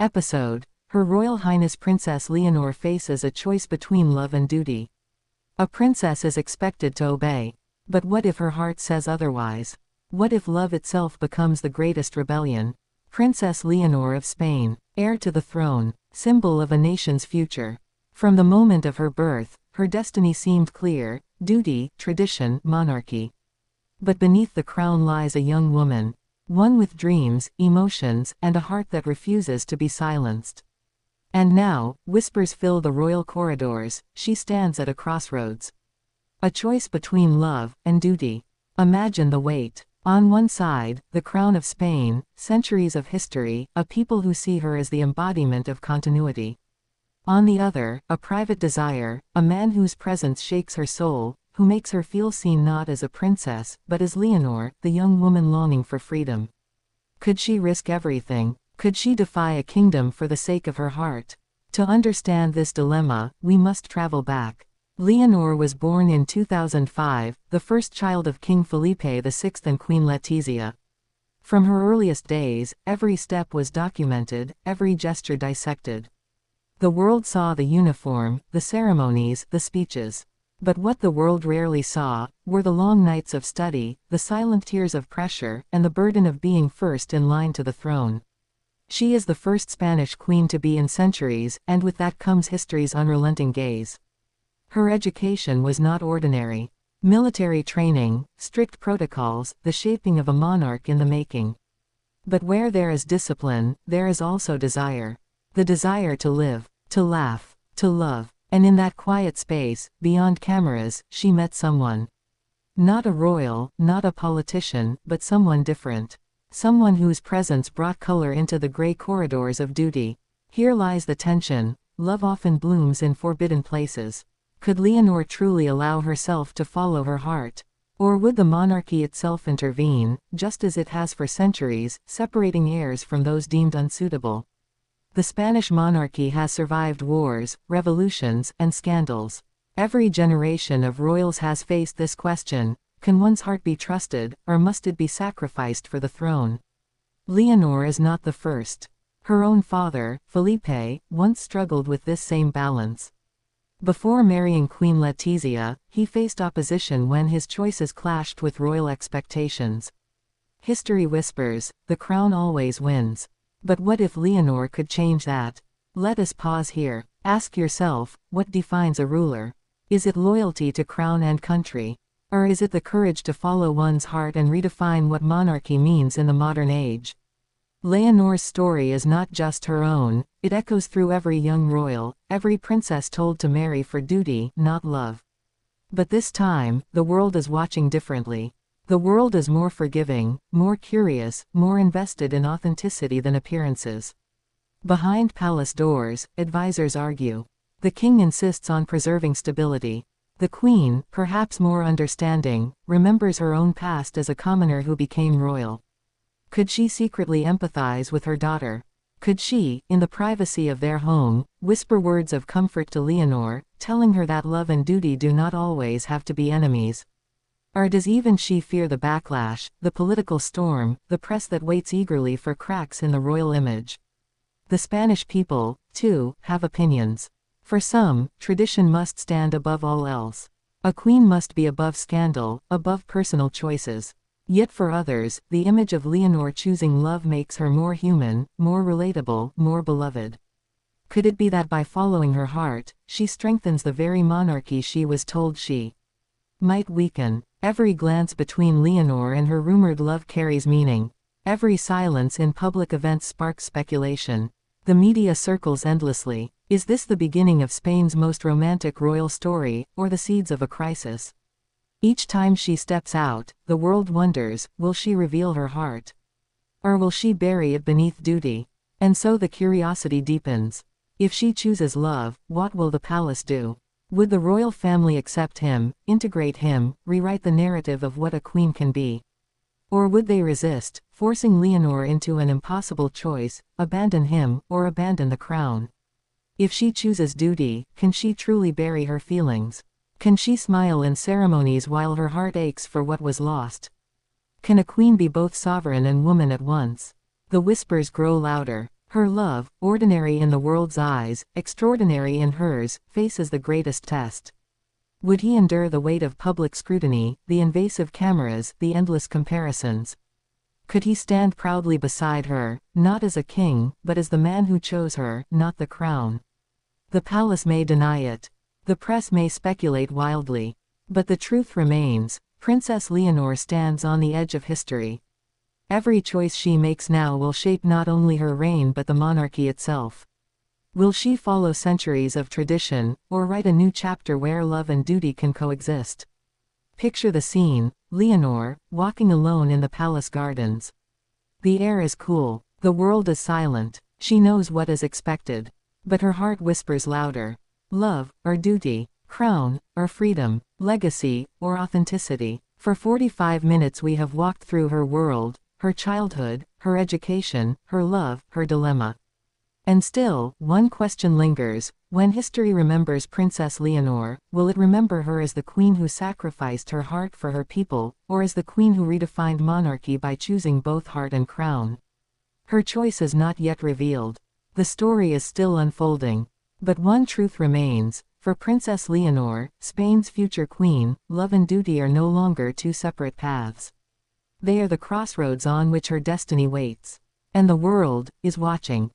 Episode. Her Royal Highness Princess Leonor faces a choice between love and duty. A princess is expected to obey. But what if her heart says otherwise? What if love itself becomes the greatest rebellion? Princess Leonor of Spain, heir to the throne, symbol of a nation's future. From the moment of her birth, her destiny seemed clear: duty, tradition, monarchy. But beneath the crown lies a young woman. One with dreams, emotions, and a heart that refuses to be silenced. And now, whispers fill the royal corridors. She stands at a crossroads. A choice between love and duty. Imagine the weight. On one side, the crown of Spain, centuries of history, a people who see her as the embodiment of continuity. On the other, a private desire, a man whose presence shakes her soul, who makes her feel seen not as a princess, but as Leonor, the young woman longing for freedom. Could she risk everything? Could she defy a kingdom for the sake of her heart? To understand this dilemma, we must travel back. Leonor was born in 2005, the first child of King Felipe VI and Queen Letizia. From her earliest days, every step was documented, every gesture dissected. The world saw the uniform, the ceremonies, the speeches. But what the world rarely saw were the long nights of study, the silent tears of pressure, and the burden of being first in line to the throne. She is the first Spanish queen to be in centuries, and with that comes history's unrelenting gaze. Her education was not ordinary. Military training, strict protocols, the shaping of a monarch in the making. But where there is discipline, there is also desire. The desire to live, to laugh, to love. And in that quiet space, beyond cameras, she met someone. Not a royal, not a politician, but someone different. Someone whose presence brought color into the gray corridors of duty. Here lies the tension. Love often blooms in forbidden places. Could Leonor truly allow herself to follow her heart? Or would the monarchy itself intervene, just as it has for centuries, separating heirs from those deemed unsuitable? The Spanish monarchy has survived wars, revolutions, and scandals. Every generation of royals has faced this question: can one's heart be trusted, or must it be sacrificed for the throne? Leonor is not the first. Her own father, Felipe, once struggled with this same balance. Before marrying Queen Letizia, he faced opposition when his choices clashed with royal expectations. History whispers, the crown always wins. But what if Leonor could change that? Let us pause here. Ask yourself, what defines a ruler? Is it loyalty to crown and country? Or is it the courage to follow one's heart and redefine what monarchy means in the modern age? Leonor's story is not just her own, it echoes through every young royal, every princess told to marry for duty, not love. But this time, the world is watching differently. The world is more forgiving, more curious, more invested in authenticity than appearances. Behind palace doors, advisors argue. The king insists on preserving stability. The queen, perhaps more understanding, remembers her own past as a commoner who became royal. Could she secretly empathize with her daughter? Could she, in the privacy of their home, whisper words of comfort to Leonor, telling her that love and duty do not always have to be enemies? Or does even she fear the backlash, the political storm, the press that waits eagerly for cracks in the royal image? The Spanish people, too, have opinions. For some, tradition must stand above all else. A queen must be above scandal, above personal choices. Yet for others, the image of Leonor choosing love makes her more human, more relatable, more beloved. Could it be that by following her heart, she strengthens the very monarchy she was told she might weaken? Every glance between Leonor and her rumored love carries meaning. Every silence in public events sparks speculation. The media circles endlessly. Is this the beginning of Spain's most romantic royal story, or the seeds of a crisis? Each time she steps out, the world wonders, will she reveal her heart? Or will she bury it beneath duty? And so the curiosity deepens. If she chooses love, what will the palace do? Would the royal family accept him, integrate him, rewrite the narrative of what a queen can be? Or would they resist, forcing Leonor into an impossible choice: abandon him, or abandon the crown? If she chooses duty, can she truly bury her feelings? Can she smile in ceremonies while her heart aches for what was lost? Can a queen be both sovereign and woman at once? The whispers grow louder. Her love, ordinary in the world's eyes, extraordinary in hers, faces the greatest test. Would he endure the weight of public scrutiny, the invasive cameras, the endless comparisons? Could he stand proudly beside her, not as a king, but as the man who chose her, not the crown? The palace may deny it. The press may speculate wildly. But the truth remains: Princess Leonor stands on the edge of history. Every choice she makes now will shape not only her reign but the monarchy itself. Will she follow centuries of tradition, or write a new chapter where love and duty can coexist? Picture the scene: Leonor, walking alone in the palace gardens. The air is cool, the world is silent, she knows what is expected. But her heart whispers louder. Love, or duty, crown, or freedom, legacy, or authenticity. For 45 minutes we have walked through her world, her childhood, her education, her love, her dilemma. And still, one question lingers: when history remembers Princess Leonor, will it remember her as the queen who sacrificed her heart for her people, or as the queen who redefined monarchy by choosing both heart and crown? Her choice is not yet revealed. The story is still unfolding. But one truth remains: for Princess Leonor, Spain's future queen, love and duty are no longer two separate paths. They are the crossroads on which her destiny waits. And the world is watching.